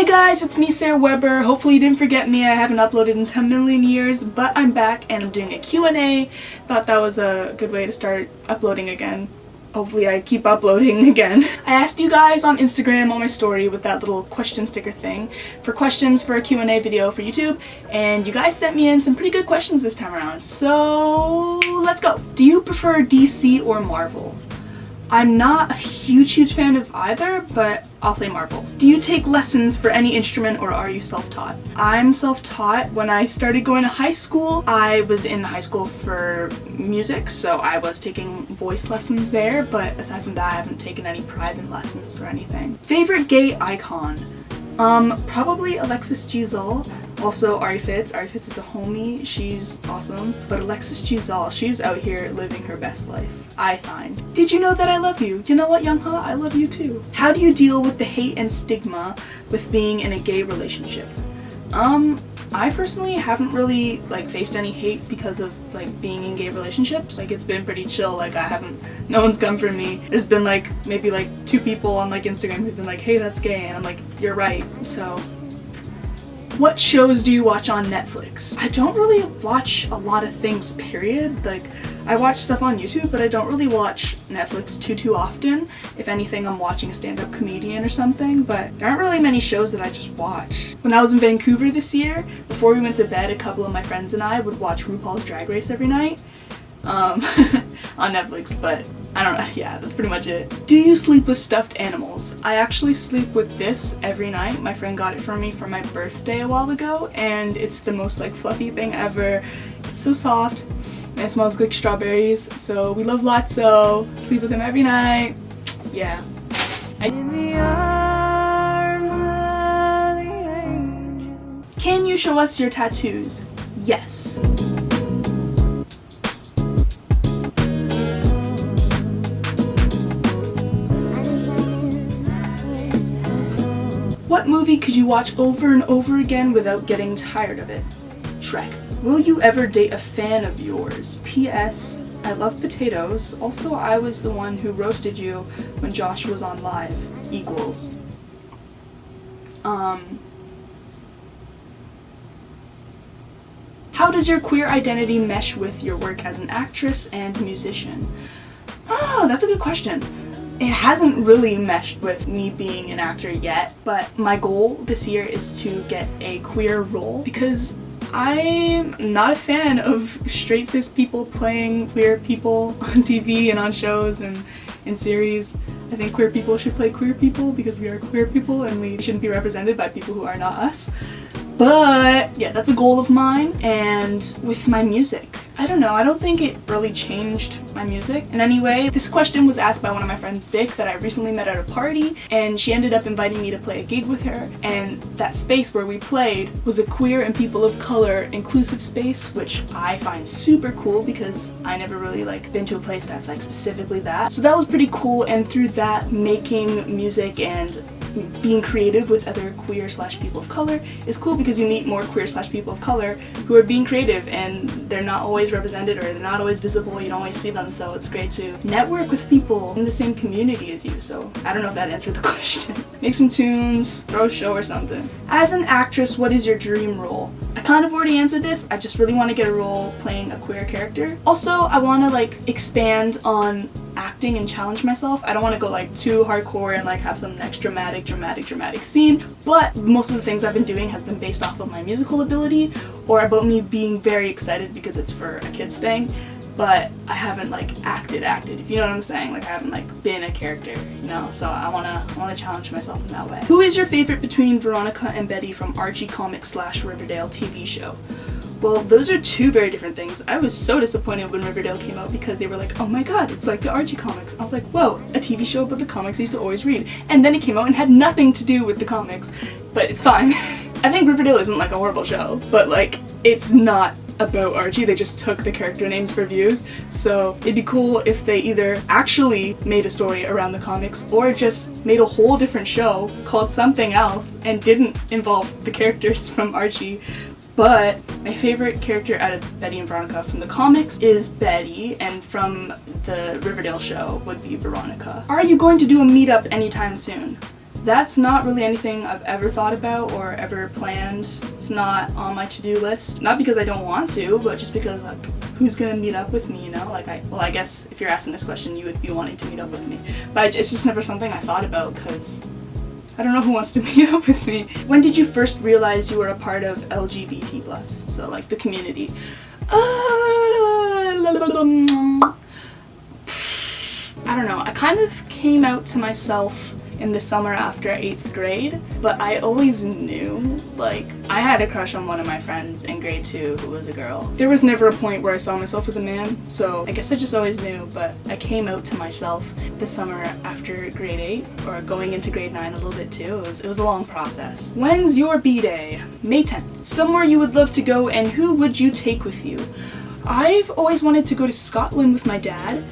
Hey guys, it's me, Sarah Weber. Hopefully you didn't forget me. I haven't uploaded in 10 million years, but I'm back and I'm doing a Q&A. Thought that was a good way to start uploading again. Hopefully I keep uploading again. I asked you guys on Instagram on my story with that little question sticker thing for questions for a Q&A video for YouTube, and you guys sent me in some pretty good questions this time around. So let's go. Do you prefer DC or Marvel? I'm not a huge fan of either, but I'll say Marvel. Do you take lessons for any instrument or are you self-taught? I'm self-taught. When I started going to high school, I was in high school for music, so I was taking voice lessons there, but aside from that, I haven't taken any private lessons or anything. Favorite gay icon? Probably Alexis Giselle. Also Ari Fitz. Ari Fitz is a homie. She's awesome. But Alexis Giselle, she's out here living her best life, I find. Did you know that I love you? You know what, Youngha? I love you too. How do you deal with the hate and stigma with being in a gay relationship? I personally haven't really faced any hate because of being in gay relationships. It's been pretty chill. No one's come for me. There's been maybe 2 people on Instagram who've been like, hey, that's gay, and I'm like, you're right. So what shows do you watch on Netflix? I don't really watch a lot of things, period. I watch stuff on YouTube, but I don't really watch Netflix too often. If anything, I'm watching a stand-up comedian or something, but there aren't really many shows that I just watch. When I was in Vancouver this year, before we went to bed, a couple of my friends and I would watch RuPaul's Drag Race every night on Netflix, but I don't know, yeah, that's pretty much it. Do you sleep with stuffed animals? I actually sleep with this every night. My friend got it for me for my birthday a while ago, and it's the most fluffy thing ever. It's so soft. And it smells like strawberries, so we love Lotso. Sleep with him every night. Yeah. Can you show us your tattoos? Yes. What movie could you watch over and over again without getting tired of it? Shrek. Will you ever date a fan of yours? P.S. I love potatoes. Also, I was the one who roasted you when Josh was on live. Equals. How does your queer identity mesh with your work as an actress and musician? Oh, that's a good question. It hasn't really meshed with me being an actor yet, but my goal this year is to get a queer role because I'm not a fan of straight cis people playing queer people on TV and on shows and in series. I think queer people should play queer people because we are queer people and we shouldn't be represented by people who are not us. But yeah, that's a goal of mine. And with my music, I don't know, I don't think it really changed my music in any way. This question was asked by one of my friends, Vic, that I recently met at a party, and she ended up inviting me to play a gig with her, and that space where we played was a queer and people of color inclusive space, which I find super cool because I never really been to a place that's specifically that. So that was pretty cool, and through that, making music and being creative with other queer / people of color is cool because you meet more queer / people of color who are being creative and they're not always represented or they're not always visible, you don't always see them, so it's great to network with people in the same community as you. So I don't know if that answered the question. Make some tunes, throw a show or something. As an actress, what is your dream role? I kind of already answered this. I just really want to get a role playing a queer character. Also, I want to expand on acting and challenge myself. I don't want to go too hardcore and have some next dramatic scene, but most of the things I've been doing has been based off of my musical ability or about me being very excited because it's for a kid's thing, but I haven't acted, if you know what I'm saying. I haven't been a character, you know, so I wanna challenge myself in that way. Who is your favorite between Veronica and Betty from Archie comics / Riverdale TV show? Well, those are 2 very different things. I was so disappointed when Riverdale came out because they were like, oh my god, it's like the Archie comics. I was like, whoa, a TV show about the comics I used to always read. And then it came out and had nothing to do with the comics, but it's fine. I think Riverdale isn't a horrible show, but it's not about Archie. They just took the character names for views, so it'd be cool if they either actually made a story around the comics or just made a whole different show called something else and didn't involve the characters from Archie. But my favorite character out of Betty and Veronica from the comics is Betty, and from the Riverdale show would be Veronica. Are you going to do a meetup anytime soon? That's not really anything I've ever thought about or ever planned. It's not on my to-do list. Not because I don't want to, but just because, like, who's gonna meet up with me, you know? Like, I guess if you're asking this question, you would be wanting to meet up with me. But it's just never something I thought about, because I don't know who wants to meet up with me. When did you first realize you were a part of LGBT+, so like the community? I don't know, I kind of came out to myself in the summer after 8th grade, but I always knew, like, I had a crush on one of my friends in grade 2 who was a girl. There was never a point where I saw myself with a man, so I guess I just always knew, but I came out to myself the summer after grade 8, or going into grade 9 a little bit too. It was a long process. When's your B-Day? May 10th. Somewhere you would love to go, and who would you take with you? I've always wanted to go to Scotland with my dad.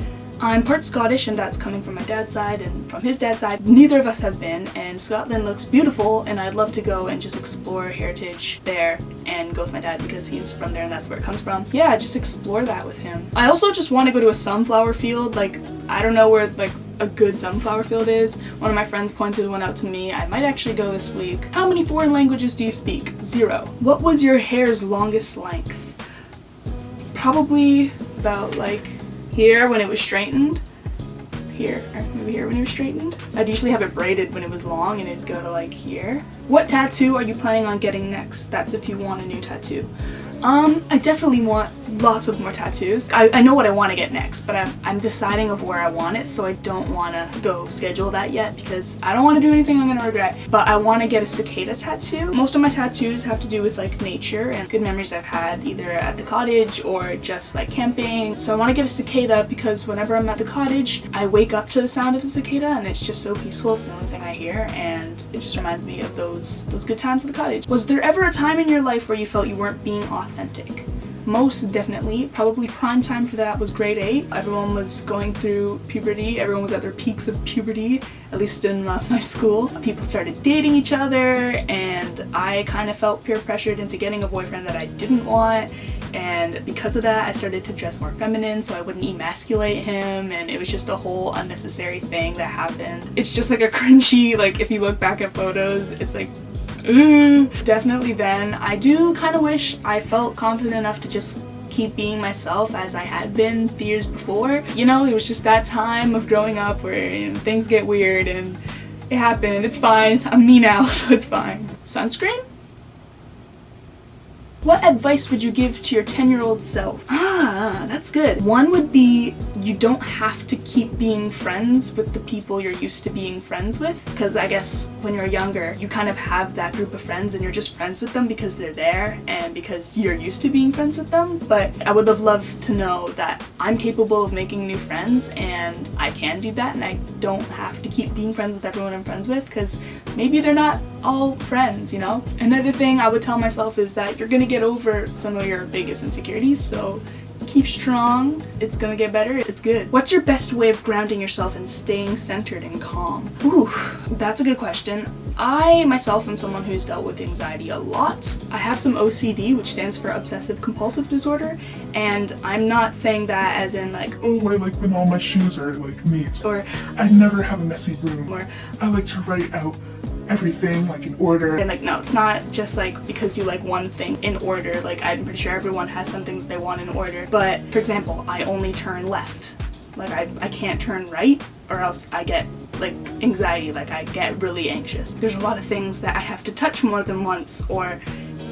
I'm part Scottish, and that's coming from my dad's side and from his dad's side. Neither of us have been, and Scotland looks beautiful, and I'd love to go and just explore heritage there and go with my dad because he's from there and that's where it comes from. Yeah, just explore that with him. I also just want to go to a sunflower field. Like, I don't know where, like, a good sunflower field is. One of my friends pointed one out to me. I might actually go this week. How many foreign languages do you speak? 0. What was your hair's longest length? Probably about, like, here when it was straightened. Here, or maybe here when it was straightened. I'd usually have it braided when it was long and it'd go to like here. What tattoo are you planning on getting next? That's if you want a new tattoo. I definitely want lots of more tattoos. I know what I want to get next, but I'm deciding of where I want it, so I don't want to go schedule that yet because I don't want to do anything I'm going to regret. But I want to get a cicada tattoo. Most of my tattoos have to do with like nature and good memories I've had either at the cottage or just like camping. So I want to get a cicada because whenever I'm at the cottage, I wake up to the sound of the cicada and it's just so peaceful. It's the only thing I hear and it just reminds me of those good times at the cottage. Was there ever a time in your life where you felt you weren't being authentic? Most definitely. Probably prime time for that was grade 8. Everyone was going through puberty. Everyone was at their peaks of puberty, at least in my school. People started dating each other and I kind of felt peer pressured into getting a boyfriend that I didn't want, and because of that I started to dress more feminine so I wouldn't emasculate him, and it was just a whole unnecessary thing that happened. It's just like a cringy, like if you look back at photos, it's like definitely then. I do kind of wish I felt confident enough to just keep being myself as I had been the years before. You know, it was just that time of growing up where things get weird and it happened. It's fine. I'm me now, so it's fine. Sunscreen? What advice would you give to your 10-year-old self? That's good. One would be you don't have to keep being friends with the people you're used to being friends with, because I guess when you're younger you kind of have that group of friends and you're just friends with them because they're there and because you're used to being friends with them. But I would have loved to know that I'm capable of making new friends and I can do that, and I don't have to keep being friends with everyone I'm friends with because maybe they're not all friends, you know? Another thing I would tell myself is that you're gonna get over some of your biggest insecurities, so keep strong. It's gonna get better. It's good. What's your best way of grounding yourself and staying centered and calm? Ooh, that's a good question. I myself am someone who's dealt with anxiety a lot. I have some OCD, which stands for obsessive compulsive disorder, and I'm not saying that as in like, oh, I like when all my shoes are like neat, or I never have a messy room, or I like to write out everything like in order. And like, no, it's not just like because you like one thing in order. Like, I'm pretty sure everyone has something that they want in order. But for example, I only turn left. Like I can't turn right or else I get like anxiety, like I get really anxious. There's a lot of things that I have to touch more than once, or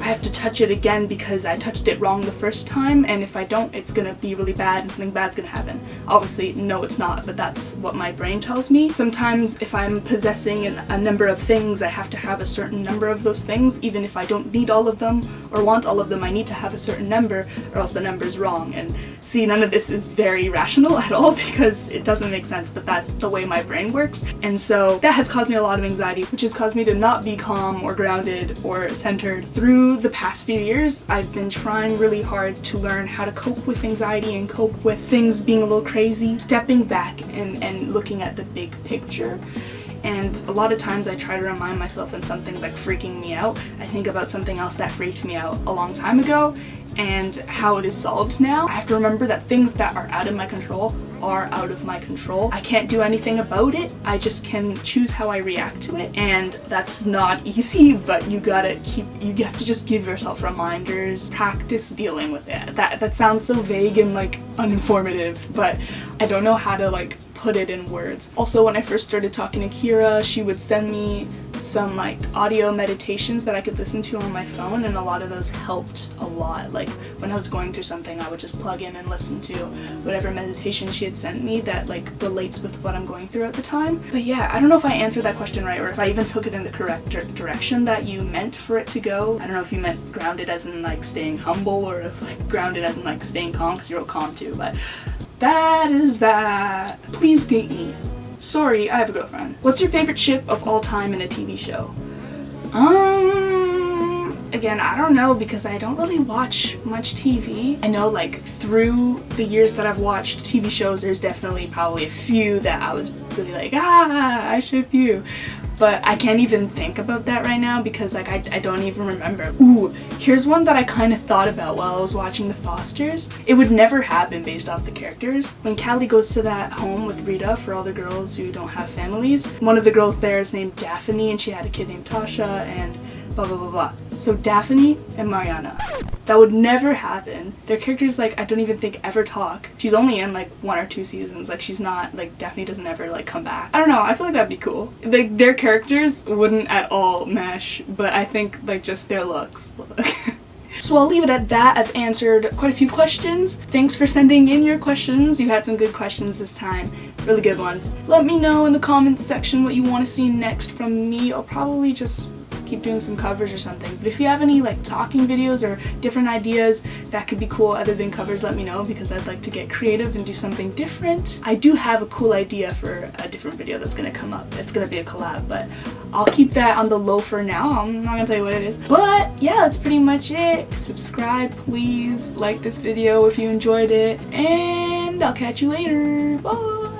I have to touch it again because I touched it wrong the first time, and if I don't, it's gonna be really bad and something bad's gonna happen. Obviously, no, it's not, but that's what my brain tells me. Sometimes if I'm possessing a number of things, I have to have a certain number of those things, even if I don't need all of them or want all of them. I need to have a certain number or else the number's wrong. And see, none of this is very rational at all because it doesn't make sense, but that's the way my brain works. And so that has caused me a lot of anxiety, which has caused me to not be calm or grounded or centered. Through the past few years, I've been trying really hard to learn how to cope with anxiety and cope with things being a little crazy, stepping back and looking at the big picture. And a lot of times I try to remind myself when something's like freaking me out, I think about something else that freaked me out a long time ago and how it is solved now. I have to remember that things that are out of my control are out of my control. I can't do anything about it. I just can choose how I react to it, and that's not easy, but you have to just give yourself reminders, practice dealing with it. That sounds so vague and like uninformative, but I don't know how to like put it in words. Also, when I first started talking to Kira, she would send me some like audio meditations that I could listen to on my phone, and a lot of those helped a lot. Like when I was going through something, I would just plug in and listen to whatever meditation she had sent me that like relates with what I'm going through at the time. But yeah, I don't know if I answered that question right, or if I even took it in the correct direction that you meant for it to go. I don't know if you meant grounded as in like staying humble, or if like grounded as in like staying calm, because you wrote calm too. But that is that. Please date me. Sorry, I have a girlfriend. What's your favorite ship of all time in a TV show? Again, I don't know, because I don't really watch much TV. I know like through the years that I've watched TV shows, there's definitely probably a few that I was really like, I ship you. But I can't even think about that right now, because like I don't even remember. Ooh, here's one that I kind of thought about while I was watching The Fosters. It would never happen based off the characters. When Callie goes to that home with Rita for all the girls who don't have families, one of the girls there is named Daphne, and she had a kid named Tasha, and blah blah blah blah. So Daphne and Mariana. That would never happen. Their characters, like, I don't even think ever talk. She's only in like 1 or 2 seasons. Like, she's not, like, Daphne doesn't ever like come back. I don't know, I feel like that'd be cool. Like, their characters wouldn't at all mesh, but I think like just their looks. So I'll leave it at that. I've answered quite a few questions. Thanks for sending in your questions. You had some good questions this time. Really good ones. Let me know in the comments section what you want to see next from me. I'll probably just keep doing some covers or something. But if you have any like talking videos or different ideas that could be cool other than covers, let me know, because I'd like to get creative and do something different. I do have a cool idea for a different video that's gonna come up. It's gonna be a collab, but I'll keep that on the low for now. I'm not gonna tell you what it is. But yeah, that's pretty much it. Subscribe, please. Like this video if you enjoyed it, and I'll catch you later. Bye!